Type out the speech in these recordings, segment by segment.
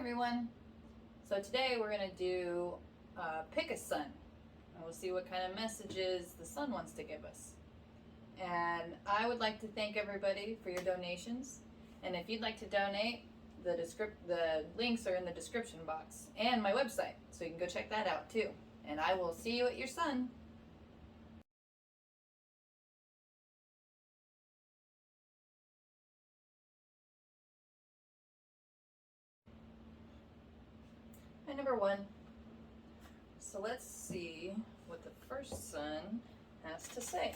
everyone. So today we're going to do pick a sun, and we'll see what kind of messages the sun wants to give us. And I would like to thank everybody for your donations, and if you'd like to donate, the links are in the description box and my website, so you can go check that out too. And I will see you at your sun. Hi, number one. So let's see what the first sun has to say.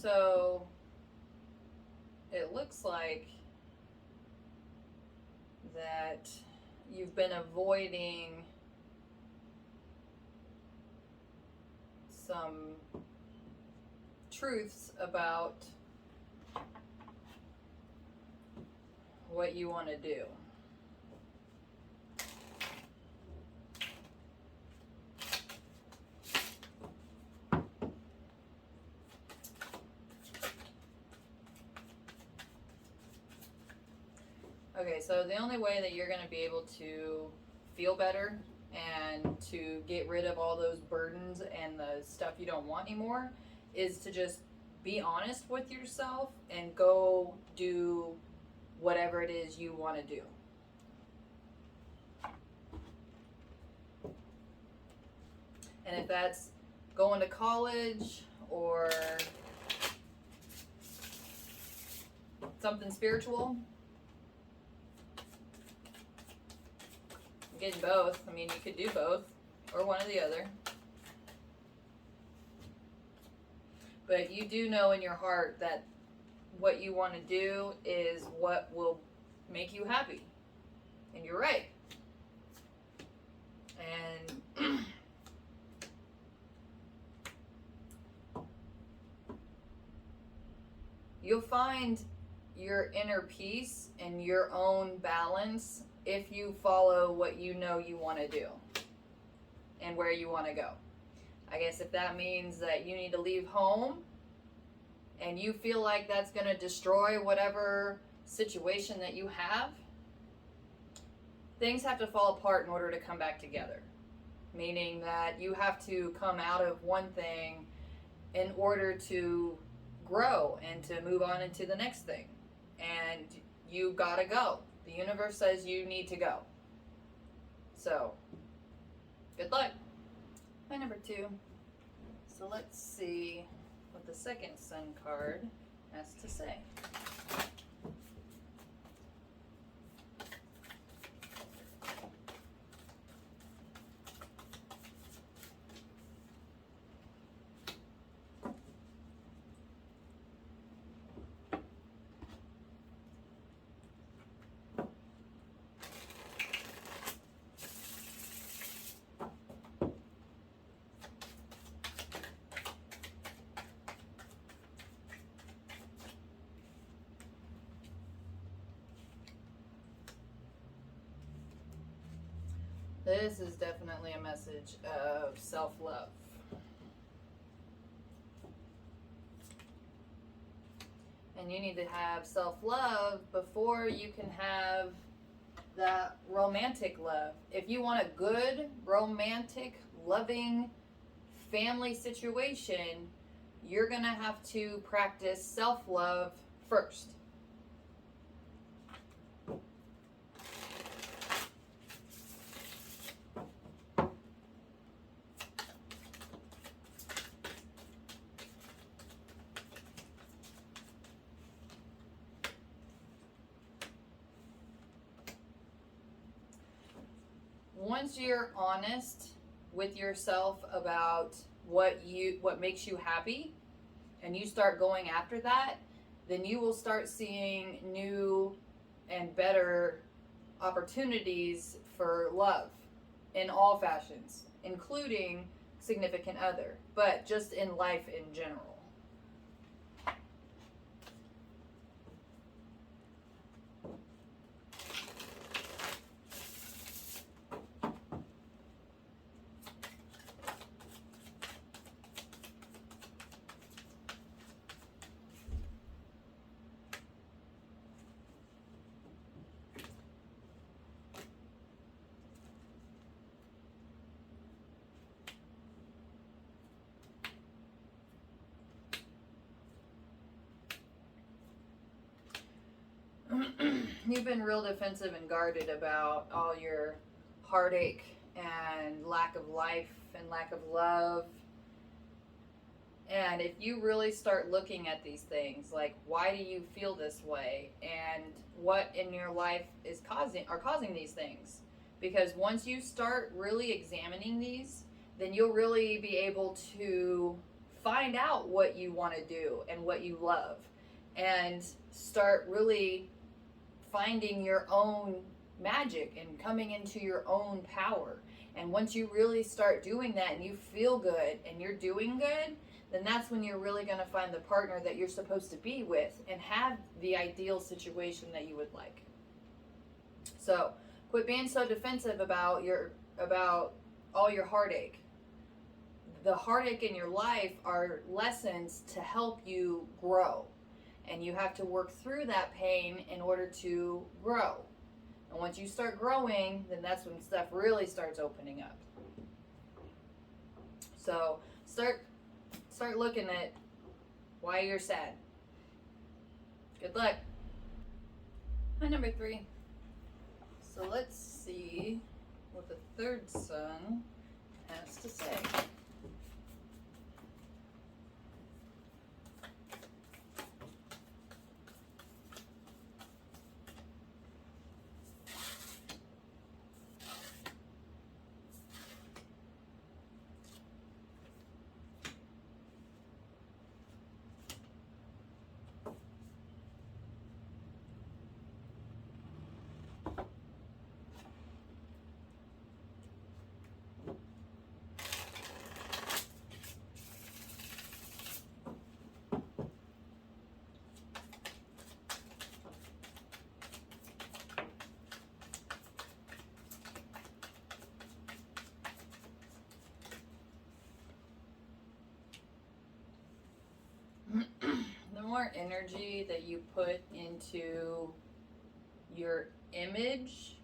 So it looks like that you've been avoiding some truths about what you want to do. Okay, so the only way that you're going to be able to feel better and to get rid of all those burdens and the stuff you don't want anymore is to just be honest with yourself and go do whatever it is you want to do. And if that's going to college or something spiritual, getting both. I mean, you could do both or one or the other. But you do know in your heart that what you want to do is what will make you happy. And you're right. And you'll find your inner peace and your own balance if you follow what you know you want to do and where you want to go. I guess if that means that you need to leave home and you feel like that's going to destroy whatever situation that you have, things have to fall apart in order to come back together. Meaning that you have to come out of one thing in order to grow and to move on into the next thing. And you gotta go. The universe says you need to go. So, good luck. Hi, number two. So let's see what the second sun card has to say. This is definitely a message of self-love. And you need to have self-love before you can have that romantic love. If you want a good, romantic, loving family situation, you're going to have to practice self-love first. once you're honest with yourself about what makes you happy, and you start going after that, then you will start seeing new and better opportunities for love in all fashions, including significant other, but just in life in general. You've been real defensive and guarded about all your heartache and lack of life and lack of love. And if you really start looking at these things, like, why do you feel this way, and what in your life is causing these things? Because once you start really examining these, then you'll really be able to find out what you want to do and what you love, and start really finding your own magic and coming into your own power. And once you really start doing that and you feel good and you're doing good, then that's when you're really going to find the partner that you're supposed to be with and have the ideal situation that you would like. So quit being so defensive about all your heartache. The heartache in your life are lessons to help you grow. And you have to work through that pain in order to grow. And once you start growing, then that's when stuff really starts opening up. So start looking at why you're sad. Good luck. Hi, number 3. So let's see what the third sun has to say. The more energy that you put into your image,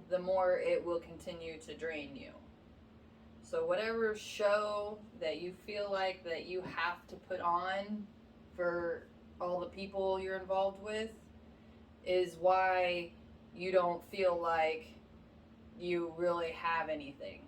the more it will continue to drain you. So whatever show that you feel like that you have to put on for all the people you're involved with is why you don't feel like you really have anything.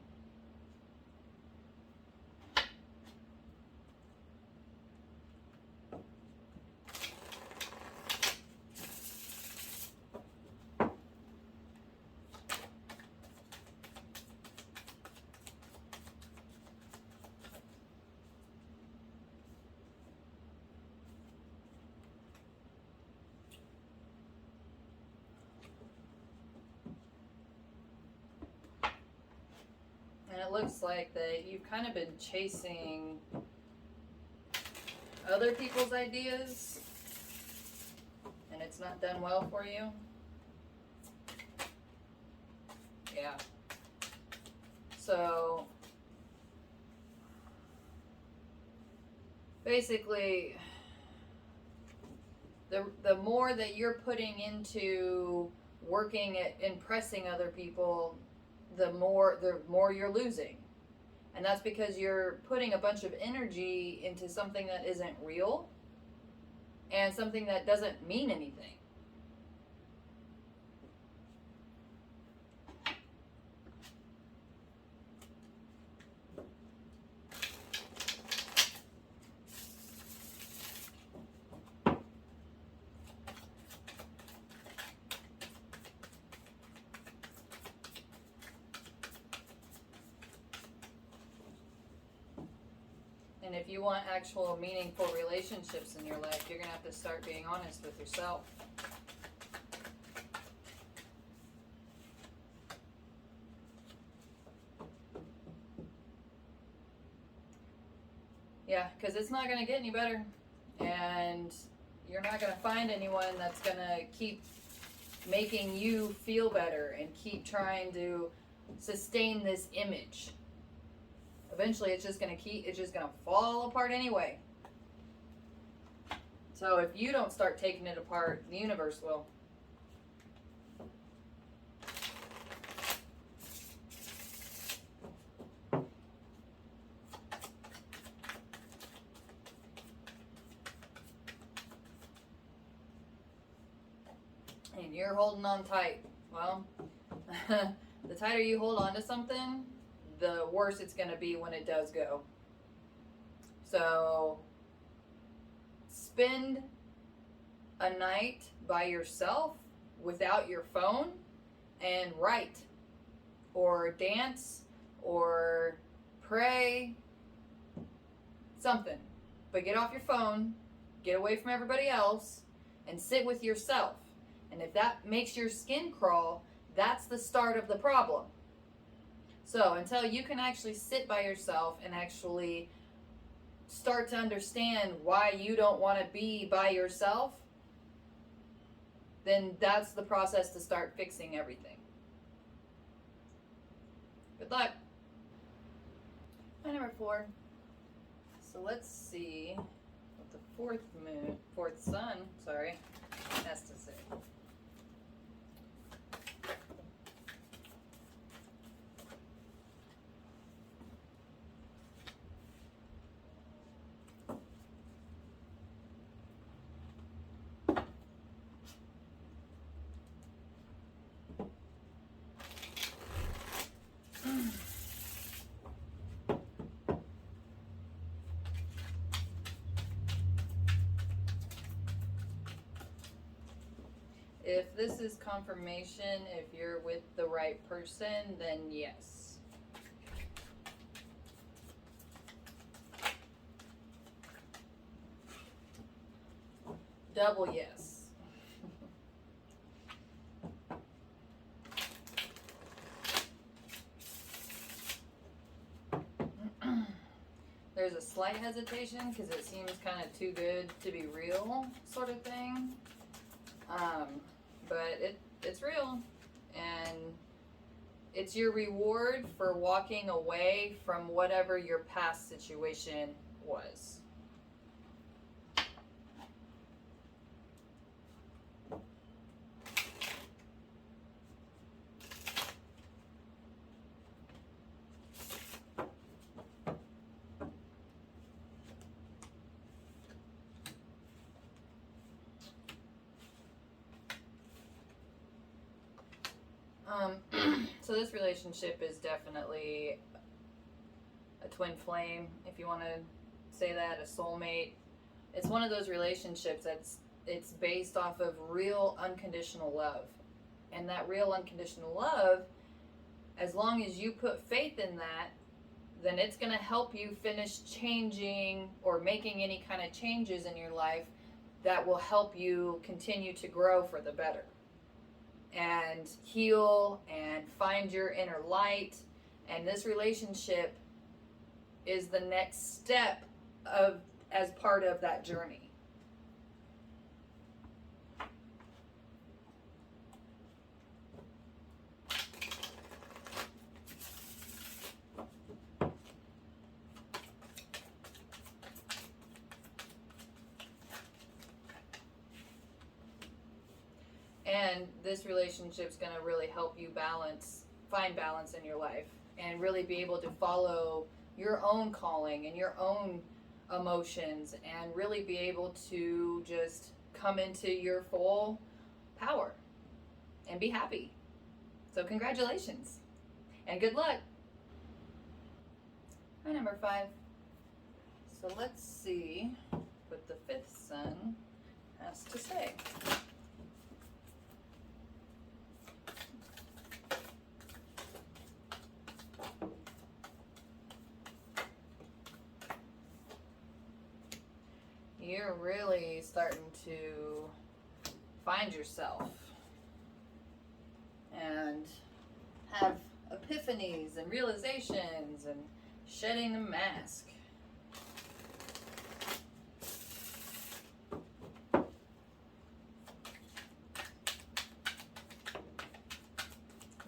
And it looks like that you've kind of been chasing other people's ideas, and it's not done well for you. Yeah. So basically, the more that you're putting into working at impressing other people, the more you're losing. And that's because you're putting a bunch of energy into something that isn't real and something that doesn't mean anything. And if you want actual meaningful relationships in your life, you're going to have to start being honest with yourself. Yeah, because it's not going to get any better. And you're not going to find anyone that's going to keep making you feel better and keep trying to sustain this image. Eventually it's just going to fall apart anyway. So if you don't start taking it apart, the universe will. And you're holding on tight. Well, the tighter you hold on to something, the worse it's going to be when it does go. So spend a night by yourself without your phone and write or dance or pray, something. But get off your phone, get away from everybody else, and sit with yourself. And if that makes your skin crawl, that's the start of the problem. So until you can actually sit by yourself and actually start to understand why you don't want to be by yourself, then that's the process to start fixing everything. Good luck. Number 4. So let's see what the fourth sun, has to say. If this is confirmation, if you're with the right person, then yes. Double yes. There's a slight hesitation because it seems kind of too good to be real, sort of thing. But it's real, and it's your reward for walking away from whatever your past situation was. So this relationship is definitely a twin flame, if you want to say that, a soulmate. It's one of those relationships it's based off of real unconditional love. And that real unconditional love, as long as you put faith in that, then it's going to help you finish changing or making any kind of changes in your life that will help you continue to grow for the better. And heal and find your inner light. And this relationship is the next step as part of that journey. And this relationship's going to really help you find balance in your life, and really be able to follow your own calling and your own emotions, and really be able to just come into your full power and be happy. So congratulations and good luck. All right, number 5. So let's see what the 5th sun has to say. you're really starting to find yourself and have epiphanies and realizations and shedding the mask.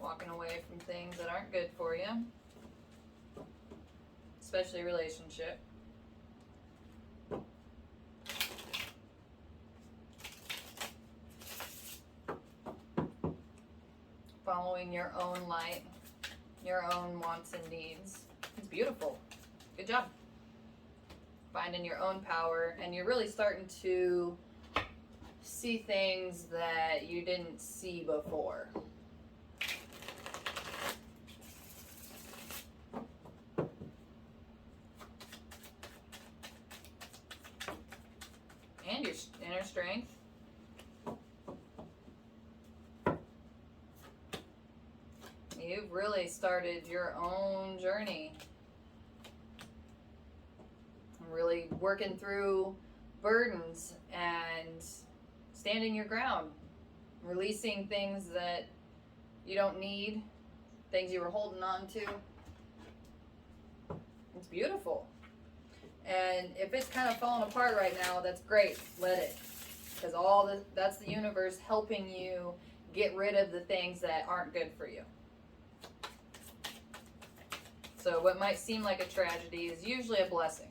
Walking away from things that aren't good for you, especially a relationship. Following your own light, your own wants and needs. It's beautiful. Good job. Finding your own power, and you're really starting to see things that you didn't see before. And your inner strength. You've really started your own journey. Really working through burdens and standing your ground. Releasing things that you don't need, things you were holding on to. It's beautiful. And if it's kind of falling apart right now, that's great. Let it. Because that's the universe helping you get rid of the things that aren't good for you. So what might seem like a tragedy is usually a blessing.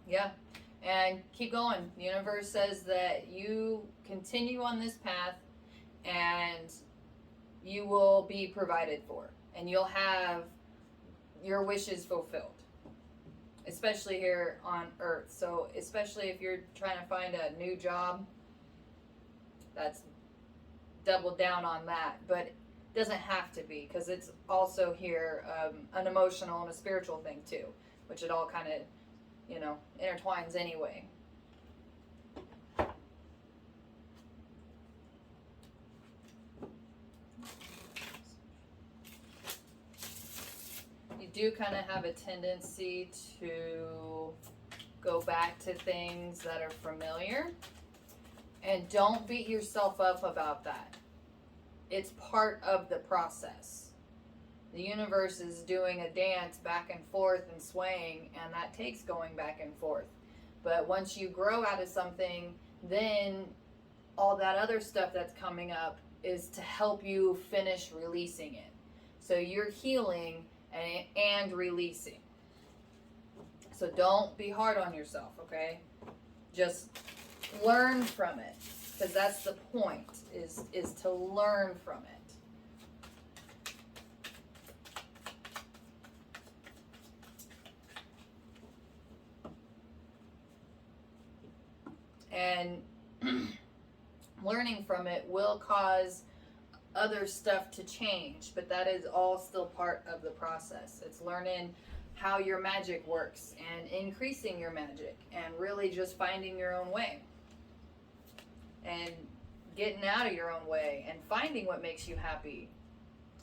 Yeah, and keep going. The universe says that you continue on this path and you will be provided for and you'll have your wishes fulfilled. Especially here on Earth. So especially if you're trying to find a new job, that's double down on that. But it doesn't have to be, because it's also here an emotional and a spiritual thing too, which it all kind of, intertwines anyway. Do kind of have a tendency to go back to things that are familiar, and don't beat yourself up about that. It's part of the process. The universe is doing a dance back and forth and swaying, and that takes going back and forth. But once you grow out of something, then all that other stuff that's coming up is to help you finish releasing it. So you're healing and releasing. So don't be hard on yourself, okay? Just learn from it, because that's the point, is to learn from it. And learning from it will cause other stuff to change, but that is all still part of the process. It's learning how your magic works and increasing your magic and really just finding your own way and getting out of your own way and finding what makes you happy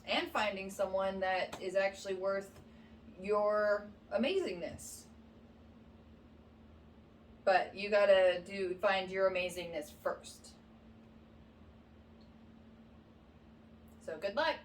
and finding someone that is actually worth your amazingness. But you gotta find your amazingness first. So good luck.